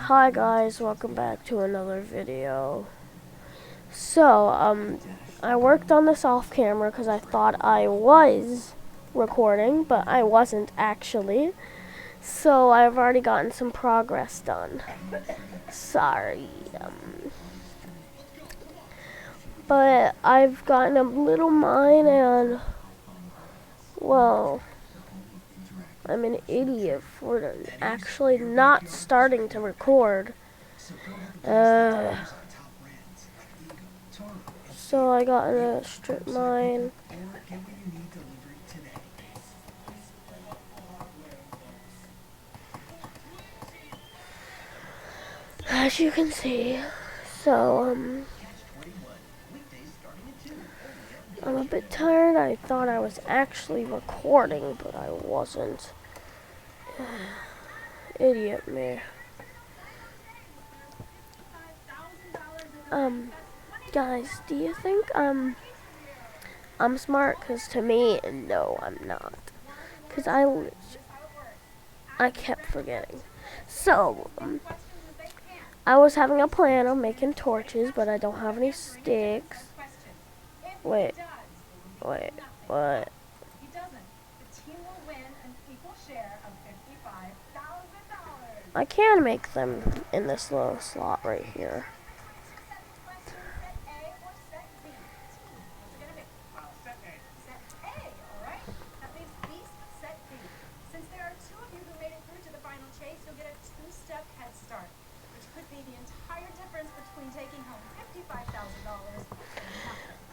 Hi guys, welcome back to another video. So, I worked on this off camera because I thought I was recording, but I wasn't actually. So I've already gotten some progress done. Sorry. But I've gotten a little mine and, well, I'm an idiot for actually not starting to record. So I got a strip mine. As you can see, so I'm a bit tired. I thought I was actually recording, but I wasn't. Idiot me. Guys, do you think I'm smart? Cause to me, no, I'm not. Cause I kept forgetting. So I was having a plan of making torches, but I don't have any sticks. Wait, what? I can make them in this little slot right here.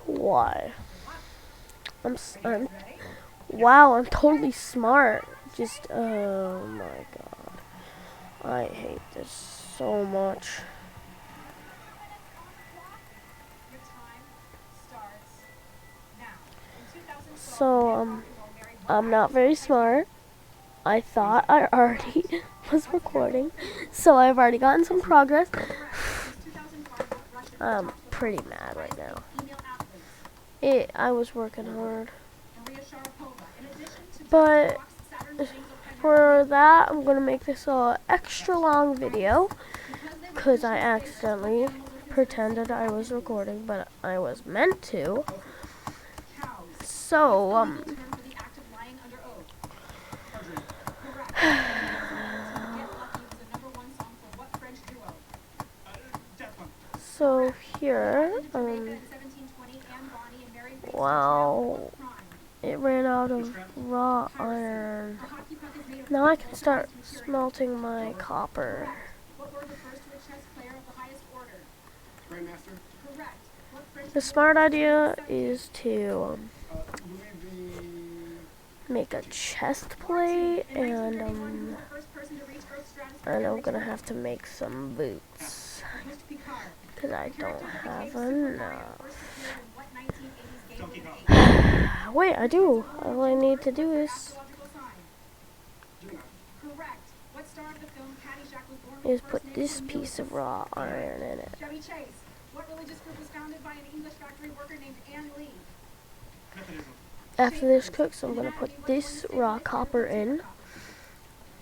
Why? Wow, I'm totally smart. Just, oh my god. I hate this so much. So, I'm not very smart. I thought I already was recording, so I've already gotten some progress. I'm pretty mad right now. I was working hard. But for that, I'm going to make this a extra long video because I accidentally pretended I was recording, but I was meant to. So, so here, wow, it ran out of raw iron. Now I can start smelting my copper. The smart idea is to make a chest plate, and I'm gonna have to make some boots because I don't have enough. Wait, I do. All I need to do is put this piece of raw iron in it. After this cooks, I'm going to put this raw copper in,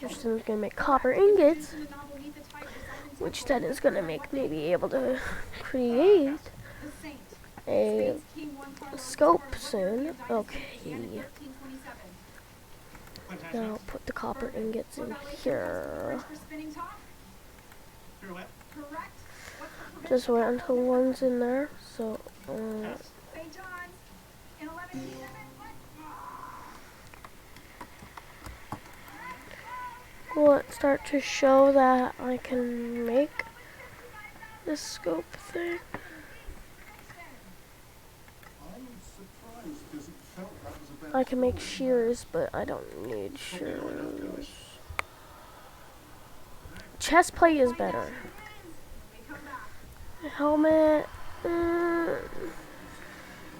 which then is going to make copper ingots, which then is going to make me be able to create a scope soon. Okay. Now put the copper ingots in here. Just wait until one's in there. So, will it start to show that I can make this scope thing? I can make shears, but I don't need shears. Chest plate is better. Helmet,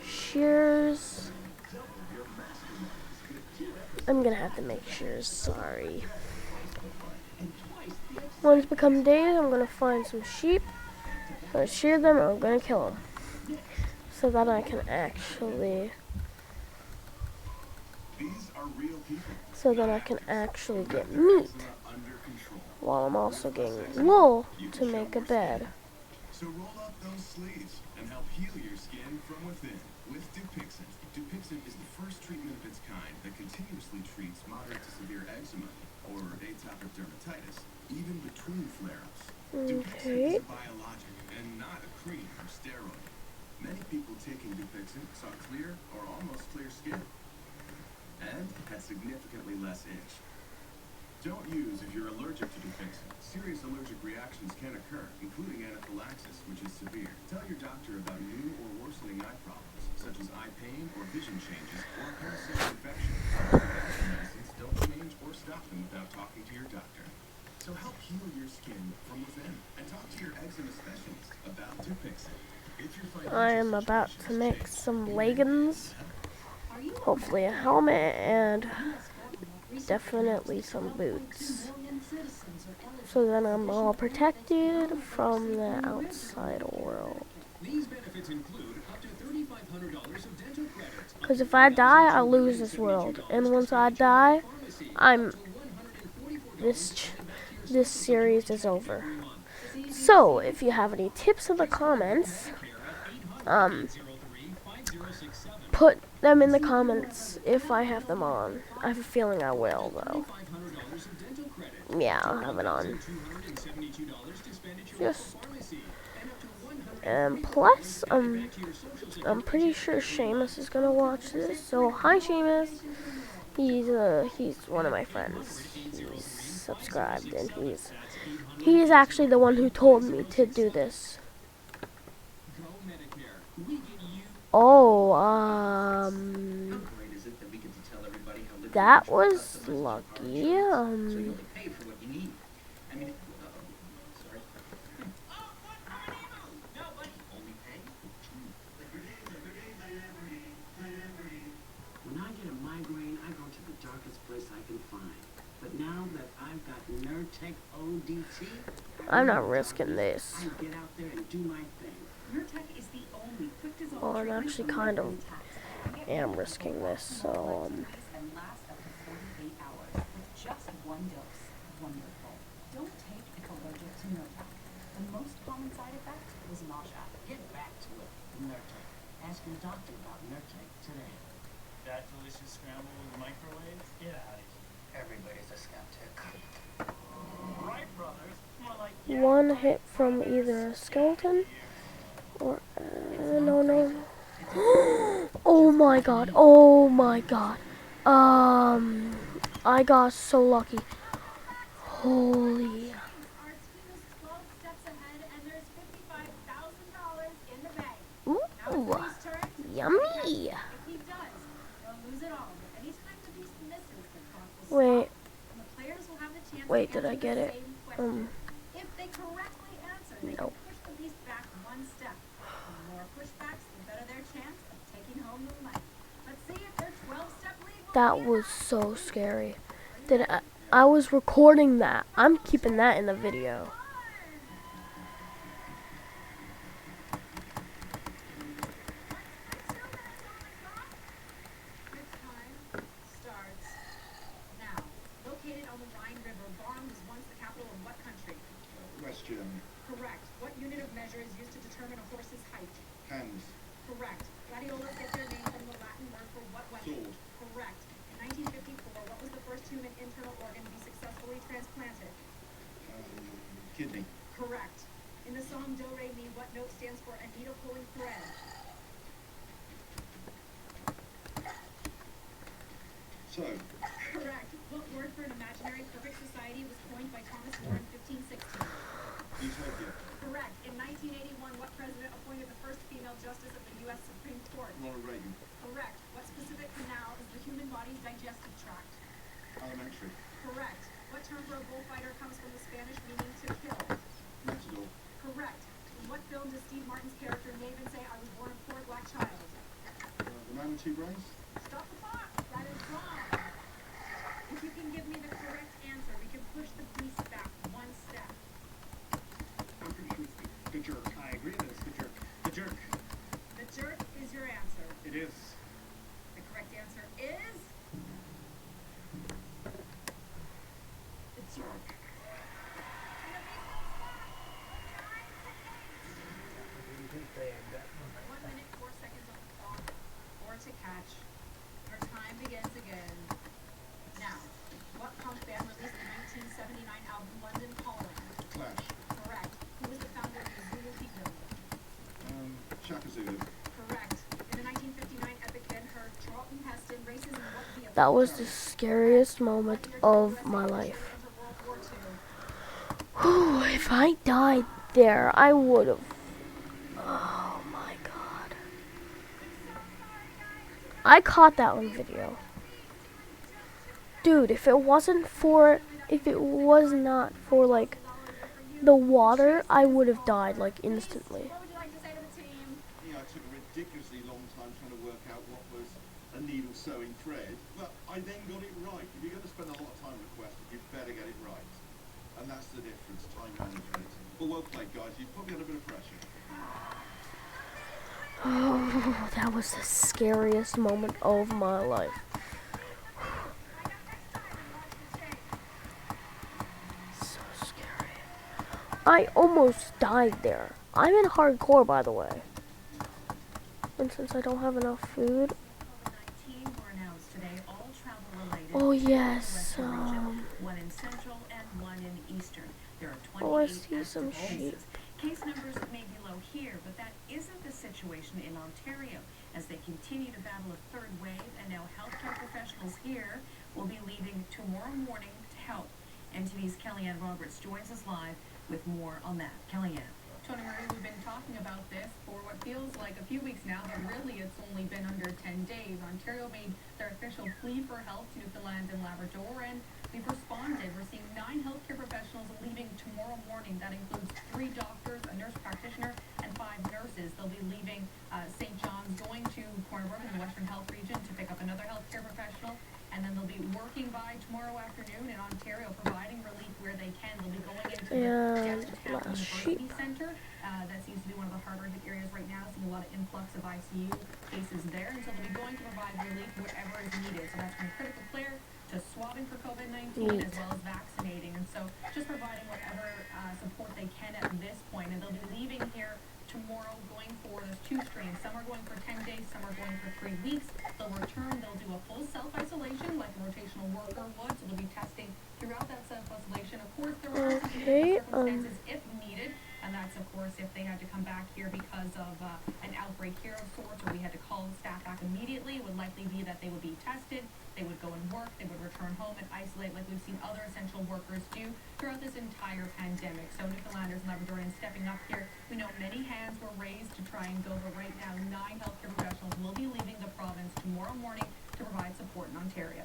shears. I'm gonna have to make shears, sorry. Once become days, I'm gonna find some sheep, I'm gonna shear them, and I'm gonna kill them. So that I can actually get meat. while I'm also getting wool to make a bed. So roll up those sleeves and help heal your skin from within with Dupixent. Dupixent is the first treatment of its kind that continuously treats moderate to severe eczema or atopic dermatitis, even between flare-ups. Dupixent is Okay. a biologic and not a cream or steroid. Many people taking Dupixent saw clear or almost clear skin and had significantly less itch. Don't use if you're allergic to Dupixent. Serious allergic reactions can occur, including anaphylaxis, which is severe. Tell your doctor about new or worsening eye problems, such as eye pain or vision changes or parasitic infection. Medicines don't change or stop them without talking to your doctor. So help heal your skin from within and talk to your eczema specialist about Dupixent. If your I financial am about situation to has make changed, some you may need leggings, help. hopefully a helmet, and definitely some boots. So then I'm all protected from the outside world. These benefits include up to $3,500 of dental credit. Because if I die, I lose this world. And once I die, I'm this series is over. So if you have any tips in the comments, put them in the comments if I have them on. I have a feeling I will, though. Yeah, I'll have it on. Just and plus, I'm pretty sure Seamus is gonna watch this. So hi, Seamus. He's one of my friends. He's subscribed, and he's actually the one who told me to do this. Oh, that was lucky. When I get a migraine, I go to the darkest place I can find. But now that I've got Nurtec ODT, I'm not risking this. I get out there and do my thing. Nurtec is the only quick dissolve Well, I'm treatment actually for kind of attacks. am risking this, so And last up to 48 hours with just one dose. Wonderful. Don't take if allergic to Nurtec. The most common side effect is nausea. Get back to it. Nurtec. Ask your doctor about Nurtec today. That delicious scramble in the microwave? Get out of here. Everybody's a skeptic. Right, brothers? More like one hit from either a skeleton or no. Oh my god. Oh my god. I got so lucky. Holy. Our team is 12 steps ahead and there's $55,000 in the bank. Ooh. Now it's Bree's turn. Yummy. If he does, he'll lose it all. But anytime the beast misses, the clock will Wait. stop. And the players will have the chance Wait, to did I answer get the it? same question. If they correctly answer, they Nope. can push the beast back one step. The more pushbacks, the better their chance of taking home the money. Let's see if their 12-step lead will That be was enough. so scary. I was recording that. I'm keeping that in the video. Quiz time starts now. Located on the Rhine River, Bonn was once the capital of what country? West Germany. Correct. What unit of measure is used to determine a horse's height? Hands. Correct. Gladiolus get their name from the Latin word for what weapon? Sword. Correct. In 1954, what was the first human internal organ to be successfully transplanted? Kidney. Correct. In the song Do Re Mi, what note stands for a needle pulling thread? So. Correct. What word for an imaginary perfect society was coined by Thomas More in 1516? Utopia. Correct. In 1981, what president appointed the first female justice of the U.S. Supreme Court? Ronald Reagan. Correct. What specific canal is the human body's digestive tract? Alimentary. Correct. What term for a bullfighter comes from the Spanish meaning to kill? Matador. Correct. In what film does Steve Martin's character Maven say, I was born a poor black child? The Man with Two Brains. Stop the clock. That is wrong. If you can give me the correct answer, we can push the beast back one step. I'm pretty sure it's the jerk. I agree that it's the jerk. The jerk. The jerk is your answer. It is. The correct answer is... the jerk. scratch. Our time begins again. Now, what punk band released the 1979 album London Calling? Clash. Correct. Who was the founder of the Zulu People? Shaka Zulu. Correct. In the 1959 epic Ben-Hur, Charlton Heston races in what vehicle? That was the scariest moment of my life. Enter World War II. Whew, if I died there, I would have. Oh my god. I caught that on video. Dude, if it was not for like the water, I would have died like instantly. What would you like to say to the team? Yeah, I took a ridiculously long time trying to work out what was a needle sewing thread, but I then got it right. If you're going to spend a lot of time requesting, you better get it right. And that's the difference, time management. But well played, guys. You put me under a bit of pressure. Oh, that was the scariest moment of my life. So scary. I almost died there. I'm in hardcore, by the way. And since I don't have enough food. COVID-19 were announced today, all travel related. Oh yes. One in Central and one in Eastern. There are 28 Oh, I see some active sheep. cases. Case numbers may be low here, but that isn't the situation in Ontario, as they continue to battle a third wave, and now healthcare professionals here will be leaving tomorrow morning to help. NTV's Kellyanne Roberts joins us live with more on that. Kellyanne. Tony Murray, we've been talking about this for what feels like a few weeks now, but really it's only been under 10 days. Ontario made their official plea for help to Newfoundland and Labrador, and we've responded. We're seeing 9 healthcare professionals leaving tomorrow morning. That includes 3 doctors, a nurse practitioner, and 5 nurses. They'll be leaving St. John's, going to Corner Brook in the Western Health Region to pick up another healthcare professional, and then they'll be working by tomorrow afternoon in Ontario, providing relief where they can. They'll be going into the Downtown University Centre. That seems to be one of the harder hit areas right now, seeing a lot of influx of ICU cases there, and so they'll be going to provide relief wherever is needed. So that's from critical care to swabbing for COVID-19 as well as vaccinating, and so just providing whatever support they can at this point. And they'll be leaving here tomorrow, going for, there's 2 streams. Some are going for 10 days, some are going for 3 weeks. They'll return, they'll do a full self-isolation like a rotational worker would, so they'll be testing throughout that self-isolation. Of course, there are some circumstances if needed, and that's, of course, if they had to come back here because of an outbreak here of sorts, or we had to call the staff back immediately. It would likely be that they would be tested, they would go and work, they would return home and isolate like we've seen other essential workers do throughout this entire pandemic. So Newfoundlanders and Labradorians stepping up here. We know many hands were raised to try and go, but right now 9 healthcare professionals will be leaving the province tomorrow morning to provide support in Ontario.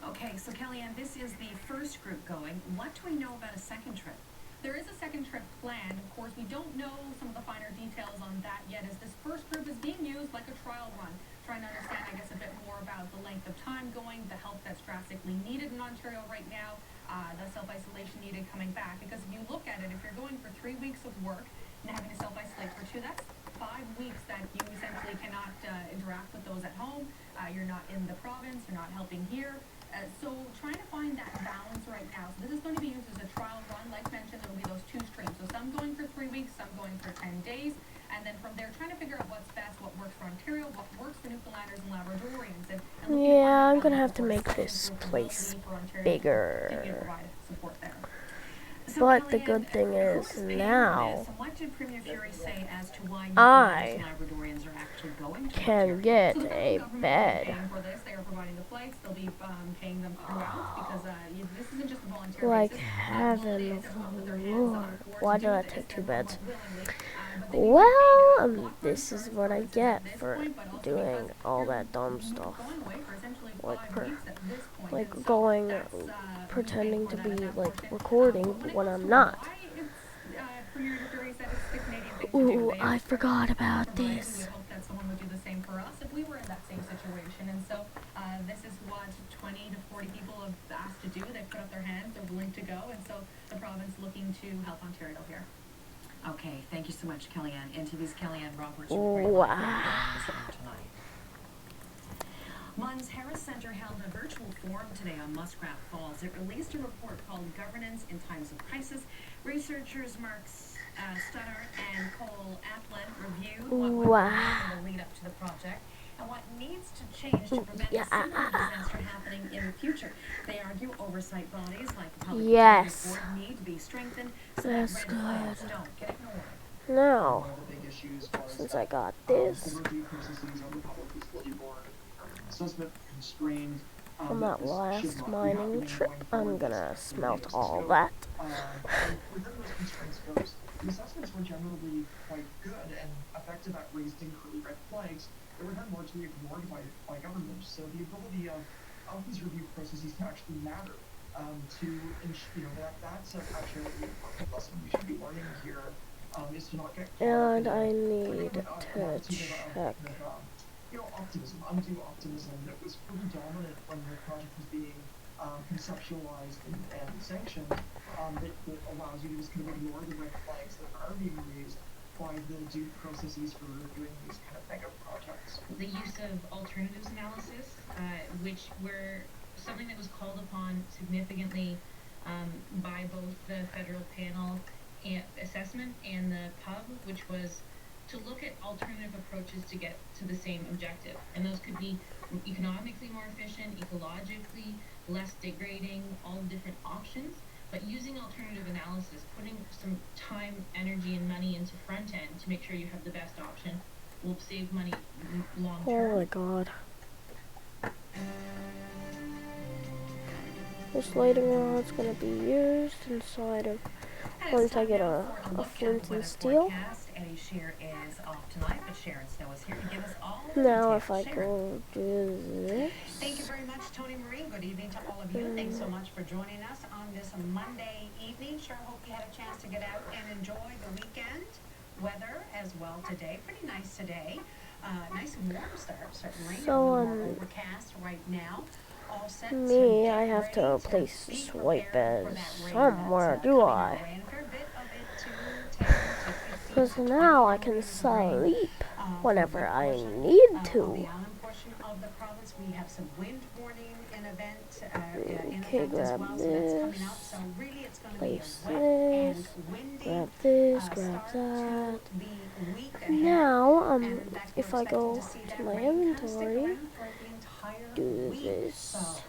Okay, so Kellyanne, this is the first group going. What do we know about a second trip? There is a second trip planned. Of course, we don't know some of the finer details on that yet, as this first group is being used like a trial run, trying to understand, I guess, a bit more about the length of time going, the help that's drastically needed in Ontario right now, the self-isolation needed coming back. Because if you look at it, if you're going for 3 weeks of work and having to self-isolate for 2, that's 5 weeks that you essentially cannot interact with those at home. You're not in the province, you're not helping here. So trying to find that balance right now. So this is going to be used as a trial run. Like mentioned, there will be those 2 streams. So some going for 3 weeks, some going for 10 days. And then from there, trying to figure out what's best, what works for Ontario, what works for Newfoundlanders and Labradorians. And yeah, I'm going to have to make this place bigger. But the good thing is now I can get a bed. Like heaven, Lord. Why did I take 2 beds? Well, this is what I get for doing all that dumb stuff. Like going, pretending to be like recording when I'm not. Ooh, I forgot about this. Someone would do the same for us if we were in that same situation. And so this is what 20 to 40 people have asked to do. They've put up their hands, they're willing to go, and so the province looking to help Ontario here. Okay, thank you so much, Kellyanne. NTV's Kellyanne Roberts. Wow. MUN's Harris Centre held a virtual forum today on Muskrat Falls. It released a report called Governance in Times of Crisis. Researchers Mark Studdart and Cole Aplin reviewed what went on in the lead up to the project. and what needs to change to prevent Yeah. a similar disaster happening in the future. They argue oversight bodies like the Public Yes. Utilities Board need to be strengthened so That's that red good. flags don't get ignored. Now, One of the big issues was since that I got this overview processes on the public utility board are assessment constrained. from that This should last not be mining happening trip, going I'm forward. gonna This smelt continues to all scope. that. And within those constraints goes, the assessments were generally quite good and effective at raising early red flags that were then largely ignored by government. So the ability of these review processes to actually matter, that's actually a really important lesson we should be learning here, is to not get caught And up I in need an to attitude check. optimism, undue optimism that was pretty dominant when the project was being conceptualized and sanctioned, that allows you to just kind of ignore the red flags that are being raised by the due processes for reviewing these kind of mega projects. The use of alternatives analysis, which were something that was called upon significantly by both the federal panel assessment and the pub, which was to look at alternative approaches to get to the same objective. And those could be economically more efficient, ecologically less degrading, all different options. But using alternative analysis, putting some time, energy, and money into front end to make sure you have the best option will save money long term. Oh my god. This lighting rod's gonna be used inside of once I get a flint and steel. Eddie Shear is off tonight, but Sharon Snow is here to give us all the Now details. if I go do this. Thank you very much, Tony Marie. Good evening to all of you. Thanks so much for joining us on this Monday evening. Sure hope you had a chance to get out and enjoy the weekend. Weather as well today. Pretty nice today. Nice and warm start, certainly. So, a little more overcast right now. All set Me, get I have to ready place be this white prepared bed for that rain somewhere, that's, do coming our I? way. And a fair bit of it to 10 to 15 Because to now 20 I can millimeters of rain, sleep for whenever that I portion, need on the to. island portion of the province. We have some wind warning in event, in Okay, effect as grab well, so that's coming up. this, So really it's going to be place a wet this, and windy grab this, grab start that. to the week ahead. Now, And in fact, we're if I expecting go to see to that my rain kind of stick inventory, around for the entire do week. this. So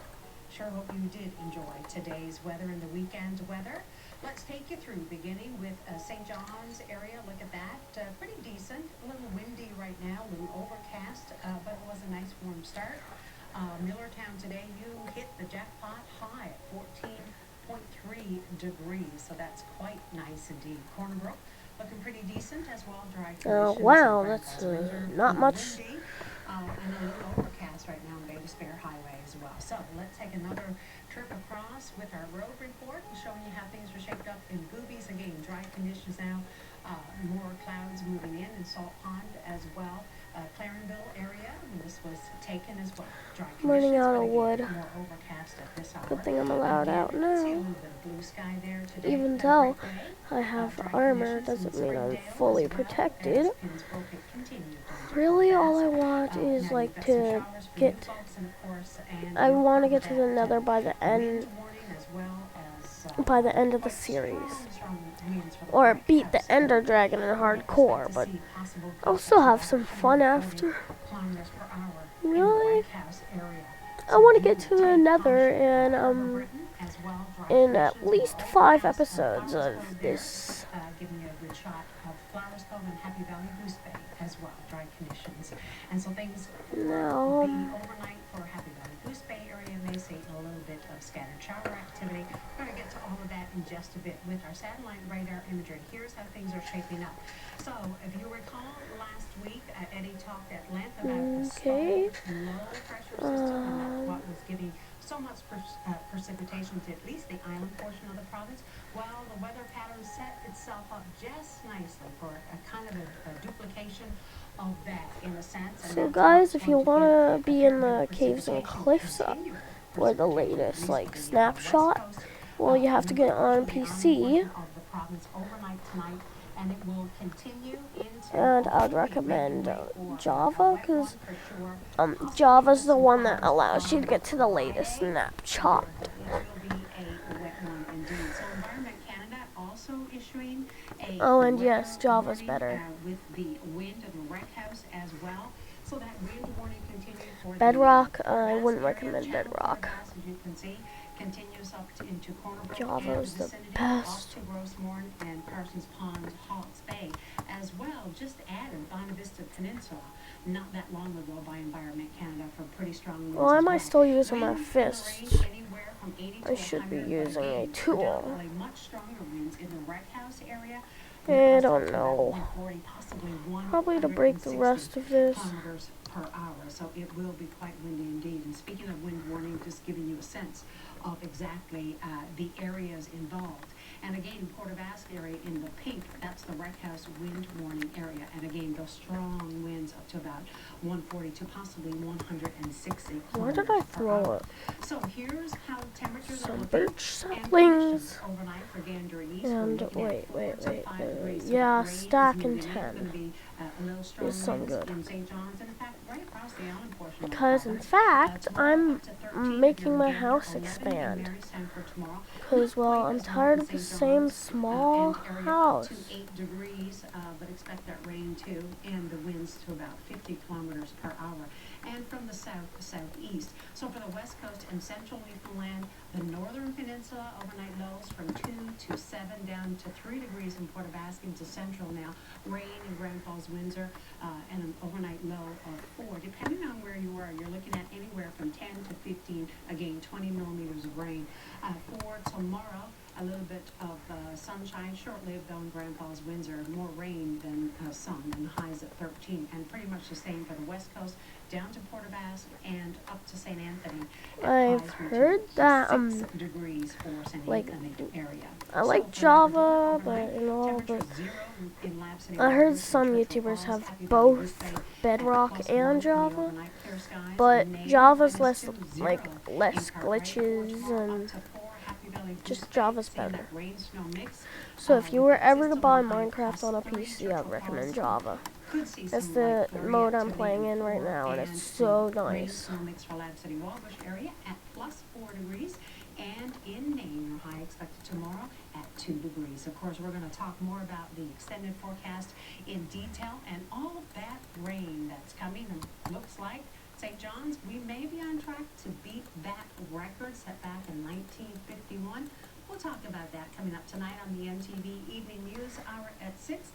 sure hope you did enjoy today's weather and the weekend weather. Let's take you through, beginning with St. John's area. Look at that. Pretty decent. A little windy right now, a little overcast, but it was a nice warm start. Millertown today, you hit the jackpot high at 14.3 degrees, so that's quite nice indeed. Corner Brook looking pretty decent as well. Dry conditions. Wow, in that's Grand Falls River, not a little much. windy, and a little overcast right now on Bay Despair Highway as well. So let's take another trip across with our road report, showing you how things are shaped up in Goobies. Again, dry conditions now. More clouds moving in Salt Pond as well. Clarenville area, and this was taken as well. Dry conditions, Running out but of again, wood. more overcast at this hour. Good thing I'm allowed Again, out see a now. little bit of blue sky there today. Even A though great day. I have Dry armor, conditions doesn't in mean I'm Springdale fully as well protected. as Kingsbrook. It continued to Really, all I overcast. want is Now like you've got some to showers for get. you folks, and of course, and I you're want to part get of to the that, Nether by the end. wind warning as well as By the end of the quite series, strong winds for the or Brick beat House the Ender area. Dragon in We're hardcore, expect to but see possible I'll gusts still of have about some fun 140 after. kilometers per hour in the Really? Brick House area. I want to So get do to the take Nether caution. in River Britain as well, dry in conditions, at least more 5 overcast. episodes Flowers of Cove there, this. giving you a good shot of Flowers Cove and Happy Valley Goose Bay as well, dry conditions. And so things for Now, the overnight for Happy Valley Goose Bay area may see a little bit of scattered shower activity. We're going to get to all of that in just a bit with our satellite radar imagery. Here's how things are shaping up. So, if you recall, last week Eddie talked at length about the Okay. stalled low pressure system and that's what was giving so much precipitation to at least the island portion of the province. Well, the weather pattern set itself up just nicely for a kind of a duplication of that in a sense. And so that's guys, what's if you going to want give to be a in fair the bit of caves and precipitation cliffs continuing or the precipitation, at latest least like for the west snapshot, coast. well, you have to get on Unfortunately, the PC, island portion of the province overnight tonight, and it will continue into and I would hopefully recommend making way for a Java, wet because one for sure. Java's the one that allows you to get to the latest snapshot. It will be a wet one indeed. So Environment Canada also issuing a Oh, and yes, weather Java's warning, better. with the wind and the wreck house as well. So that wind warning continued for Bedrock, the I Port wouldn't Bass area. recommend Channel Bedrock. Bass, as you can see, continues up into Corner Brook and Java's the vicinity, best. off to Grossmorn and Carson's Pond, Hawks Bay, as well. Just added Bonavista Vista Peninsula not that long ago by Environment Canada for pretty strong winds. Why am as I well. still using my Winds in the fists? range anywhere from 80 I to should be 100, but using a again, tool. predominantly much stronger winds in the Wreck House area. I don't know. 140, possibly Probably to break the 160 rest of this. kilometers per hour, so it will be quite windy indeed. And speaking of wind warning, just giving you a sense of exactly the areas involved. And again, Port Basque area in the pink, that's the Wreck House wind warning area. And again, those strong winds up to about 140 to possibly 160 Where did I kilometers per throw hour. it? So here's how temperatures are Some looking. birch And saplings. conditions overnight for Gander East. We're And looking at 4 to 5 degrees. So yeah, rain is stack and moving in. It's 10. gonna be a little strong Is some winds good. in St. John's, and in fact, right across the island portion of the Because in province. fact, Tomorrow I'm up to 13 making here in my Gander, house 11 in expand. Marystown for tomorrow. Because, well, Not quite I'm as warm tired as of the St. same John's, small and area up house. to 8 degrees, but expect that rain too, and the winds to about 50 kilometers per hour. And from the south to southeast. So for the west coast and central Newfoundland, the northern peninsula, overnight lows from 2 to 7 down to 3 degrees in Port Basque into central now. Rain in Grand Falls, Windsor, and an overnight low of 4. Depending on where you are, you're looking at anywhere from 10 to 15, again, 20 millimeters of rain. For tomorrow, a little bit of sunshine, short-lived though in Grand Falls, Windsor. More rain than sun, and highs at 13. And pretty much the same for the west coast, down to Port Basque and up to St. Anthony. I've Highs reaching heard that, 6 degrees for St. like, Anthony area. I like So for Java, Labrador, but, overnight, you know, temperature but 0 in Lab City, I heard Waterford, some Churchill YouTubers Falls, have Happy Valley, both Brisbane, Bedrock +1 and in the Java, overnight clear skies, but and Naval Java's less, -0 like, less in Cartwright for glitches tomorrow, and up to 4, Happy Valley, just Brisbane, Java's seeing better. that rain snow mix. So if you were ever to System buy overnight Minecraft on a +3, PC, I'd Churchill recommend Falls, Java. could see That's some the light flurry mode I'm activity playing at in right 4, now, and and it's so the rain nice. snow mix for Lab City, Walbush area at +4 degrees. And in Maine, your high expected tomorrow at 2 degrees. Of course, we're going to talk more about the extended forecast in detail and all of that rain that's coming. And looks like St. John's, we may be on track to beat that record set back in 1951. We'll talk about that coming up tonight on the MTV Evening News Hour at 6.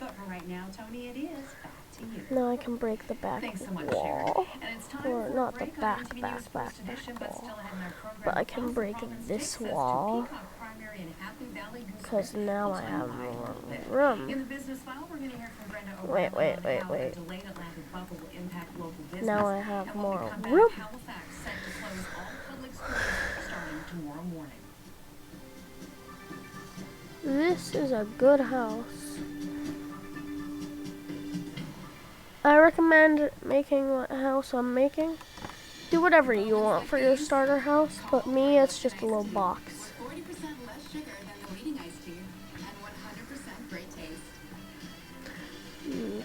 But for right now, Tony, it is back to you. Now I can break the back Thanks so much, Sharon. wall. And it's time Or for not a the break on back MTV wall. News First Edition, but still ahead in our program. But I can Across the break province this takes us to wall. Peacock Primary in Happy Valley, Goose Because Bay. now We'll I tell you have why in a more little bit. room. In the business file, we're going to hear from Brenda Wait, O'Reilly on how wait. a delayed Atlantic bubble will impact local business. Now I have And when we more come back, room. Halifax set to close all public schools starting tomorrow morning. This is a good house. I recommend making what house I'm making. Do whatever you want for your starter house, but me, it's just a little box. 40% less sugar than the leading iced tea and 100% great taste.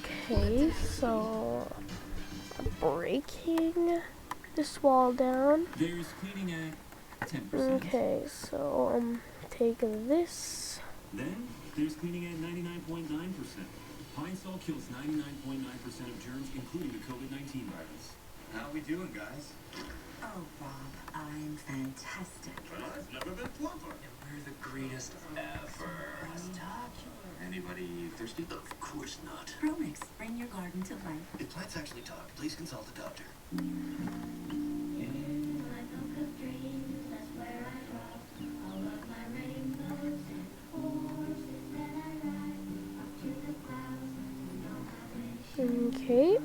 Okay, so breaking this wall down. There's cleaning at 10%. Okay, so take this. Then there's cleaning at 99.9%. Pine Sol kills 99.9% of germs, including the COVID-19 virus. How we doing, guys? Oh, Bob, I'm fantastic. Well, I've never been plumper. We're the greatest ever. Anybody thirsty? Of course not. Promix, bring your garden to life. If plants actually talk, please consult a doctor. Okay,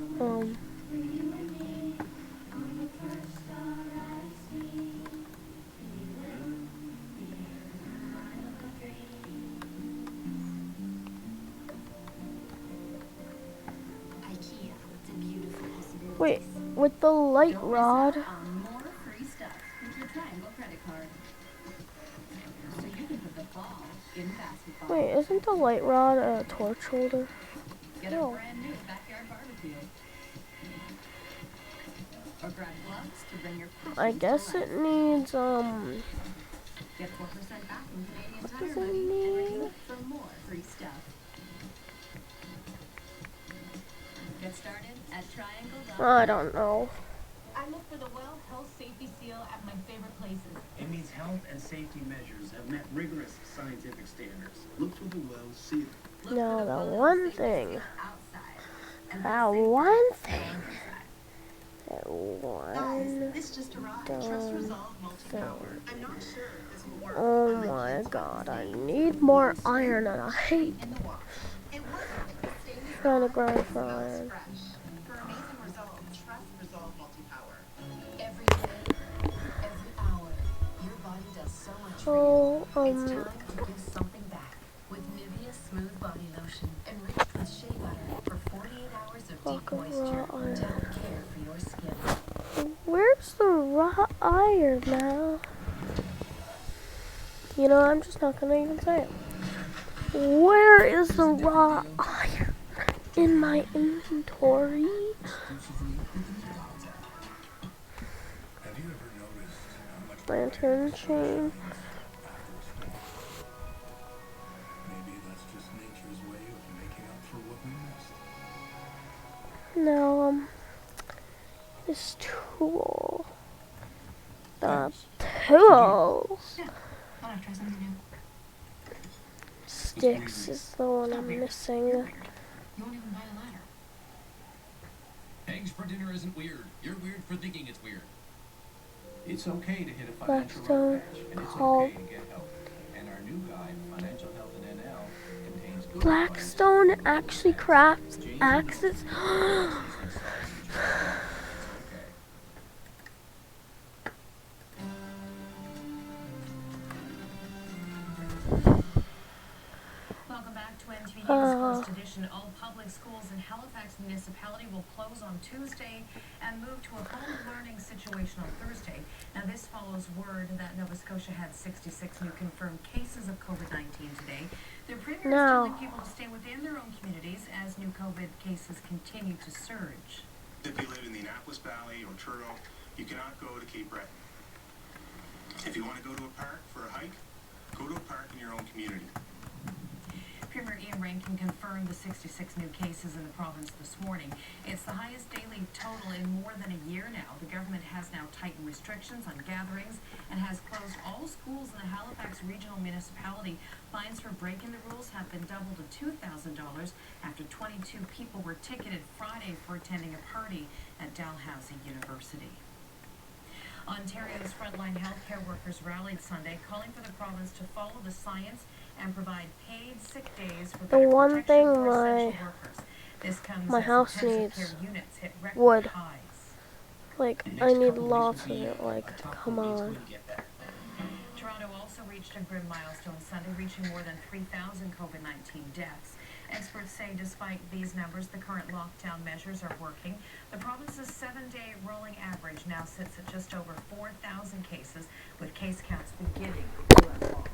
IKEA, it's a beautiful possibility. wait, with the light Don't miss rod. out on more free stuff with your Triangle credit card. So you can put the ball in basketball. Wait, isn't the light rod a torch holder? Get No. a brand new backyard barbecue. Or grab gloves to bring your passions I to guess life. it needs, Get 4% back from Canadian What Tire does it Money need? for more free stuff. Get started at triangle.ca. I don't know. I look for the well health safety seal at my favorite places. It means health and safety measures have met rigorous scientific standards. Look for the well seal. Look No, for the the well one health safety thing. seal outside. And That the safety one seal thing. inside. That Guys, one. this just arrived. Done Trust Resolve thing. multi-power. I'm not sure if this will work. Oh but my it's got god, the I same need more smooth iron and I hate in the wash. It wasn't. The stain is trying to gone, grind it for smells iron. fresh. For amazing results, trust Resolve multi-power. Every day, every hour, your body does so much for Oh, you. It's time to give something back with Nivea Smooth Body Lotion, enriched with shea butter for 48 hours of deep fucking moisture raw to iron. help care for your skin. Where's the raw iron now? You know, I'm just not gonna even say it. Where is the raw iron in my inventory? Exclusively with the Clouds app. Have you ever noticed how much Lantern chain. after a storm? Maybe that's just nature's way of making up for what we missed. No, this tool. The tool. Wanna try something new? Sticks is the one I'm missing. You won't even buy a ladder. Eggs for dinner isn't weird. You're weird for thinking it's weird. It's okay to hit a financial Blackstone rough patch, and it's Hall. okay to get help. And our new guide, Financial Health in NL, contains good Blackstone actually crafts axes. Welcome back to NTV News First Edition. All public schools in Halifax Municipality will close on Tuesday and move to a home learning situation on Thursday. Now, this follows word that Nova Scotia had 66 new confirmed cases of COVID-19 today. The Premier is telling people to stay within their own communities as new COVID cases continue to surge. If you live in the Annapolis Valley or Truro, you cannot go to Cape Breton. If you want to go to a park for a hike, go to a park in your own community. Premier Ian Rankin confirmed the 66 new cases in the province this morning. It's the highest daily total in more than a year now. The government has now tightened restrictions on gatherings and has closed all schools in the Halifax Regional Municipality. Fines for breaking the rules have been doubled to $2,000 after 22 people were ticketed Friday for attending a party at Dalhousie University. Ontario's frontline healthcare workers rallied Sunday, calling for the province to follow the science and provide paid sick days for The one protection thing for my essential workers. This comes my as house intensive needs care units hit record wood. highs. Like, I need lots of it. Like, come on. Toronto also reached a grim milestone Sunday, reaching more than 3,000 COVID-19 deaths. Experts say despite these numbers, the current lockdown measures are working. The province's 7-day rolling average now sits at just over 4,000 cases, with case counts beginning to level off.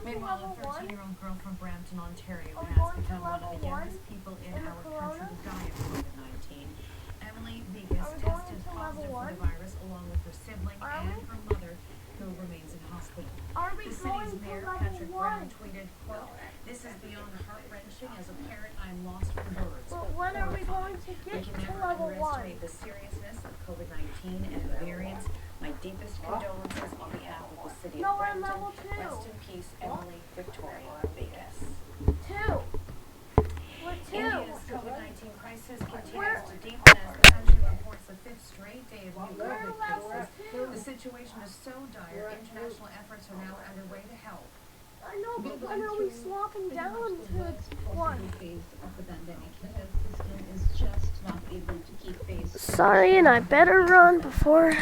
Meanwhile, a 13-year-old girl from Brampton, Ontario has become one of the youngest people in our country to die of COVID-19. Emily Vegas tested positive for the virus along with her sibling and her mother, who remains in hospital. The city's mayor, Patrick Brown, tweeted, quote, "This is beyond heart-wrenching. As a parent, I am lost for words. But when are we going to We get can to never level 1? underestimate the seriousness of COVID-19 and the variants. My deepest condolences on behalf of the city No, of we're in Brampton. level 2. Rest in peace, Emily Victoria Vegas." 2. We're 2. India's COVID-19 crisis continues to deepen as the country reports the 5th straight day of new COVID cases. The situation is so dire, international efforts are now underway to help. I know, but when are we swapping down to 1? Sorry, and I better run before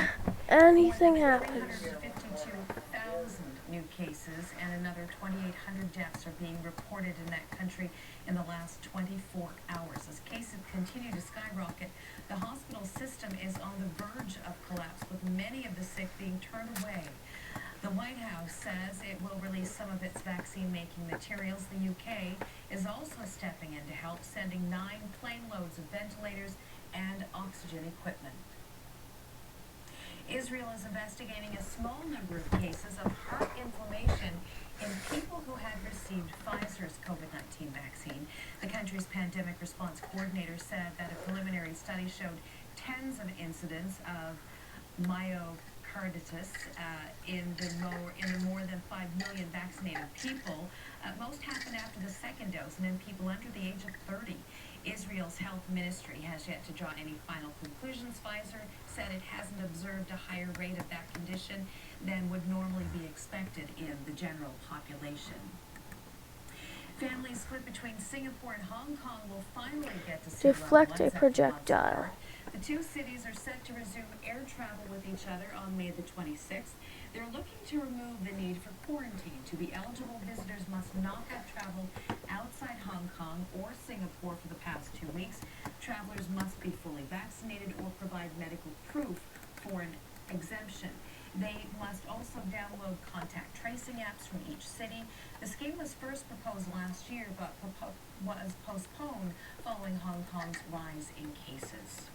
anything happens. 352,000 new cases and another 2,800 deaths are being reported in that country in the last 24 hours. As cases continue to skyrocket, the hospital system is on the verge of collapse, with many of the sick being turned away. The White House says it will release some of its vaccine-making materials. The UK is also stepping in to help, sending 9 plane loads of ventilators and oxygen equipment. Israel is investigating a small number of cases of heart inflammation in people who had received Pfizer's COVID-19 vaccine. The country's pandemic response coordinator said that a preliminary study showed tens of incidents of myocarditis in the more than 5 million vaccinated people. Most happened after the second dose and in people under the age of 30. Israel's health ministry has yet to draw any final conclusions. Pfizer said it hasn't observed a higher rate of that condition than would normally be expected in the general population. Families split between Singapore and Hong Kong will finally get to see Deflect a loved ones after months projectile. apart. The two cities are set to resume air travel with each other on May the 26th. They're looking to remove the need for quarantine. To be eligible, visitors must not have traveled outside Hong Kong or Singapore for the past 2 weeks. Travelers must be fully vaccinated or provide medical proof for an exemption. They must also download contact tracing apps from each city. The scheme was first proposed last year, but was postponed following Hong Kong's rise in cases.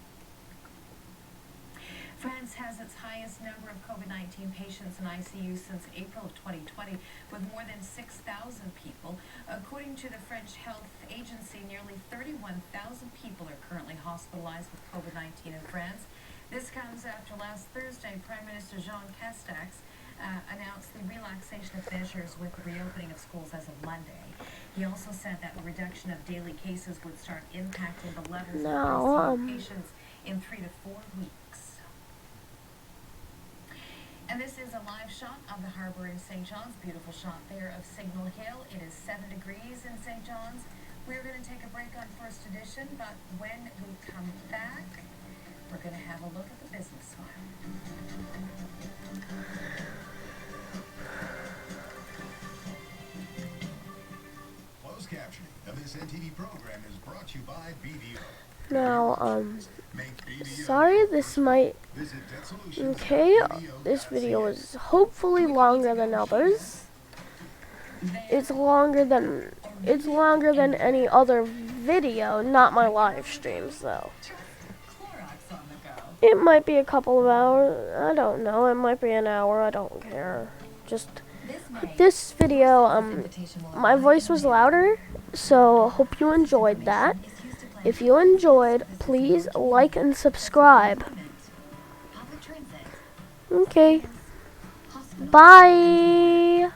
France has its highest number of COVID-19 patients in ICU since April of 2020, with more than 6,000 people. According to the French health agency, nearly 31,000 people are currently hospitalized with COVID-19 in France. This comes after last Thursday, Prime Minister Jean Castex announced the relaxation of measures with the reopening of schools as of Monday. He also said that the reduction of daily cases would start impacting the levels of ICU patients in 3 to 4 weeks. And this is a live shot of the harbor in St. John's. Beautiful shot there of Signal Hill. It is 7 degrees in St. John's. We're going to take a break on First Edition, but when we come back, we're going to have a look at the business file. Closed captioning of this NTV program is brought to you by BDO. Now, sorry, this might, okay, this video is hopefully longer than others. It's longer than any other video, not my live streams though. It might be a couple of hours, I don't know, it might be an hour, I don't care. Just, this video, my voice was louder, so hope you enjoyed that. If you enjoyed, please like and subscribe. Okay. Bye.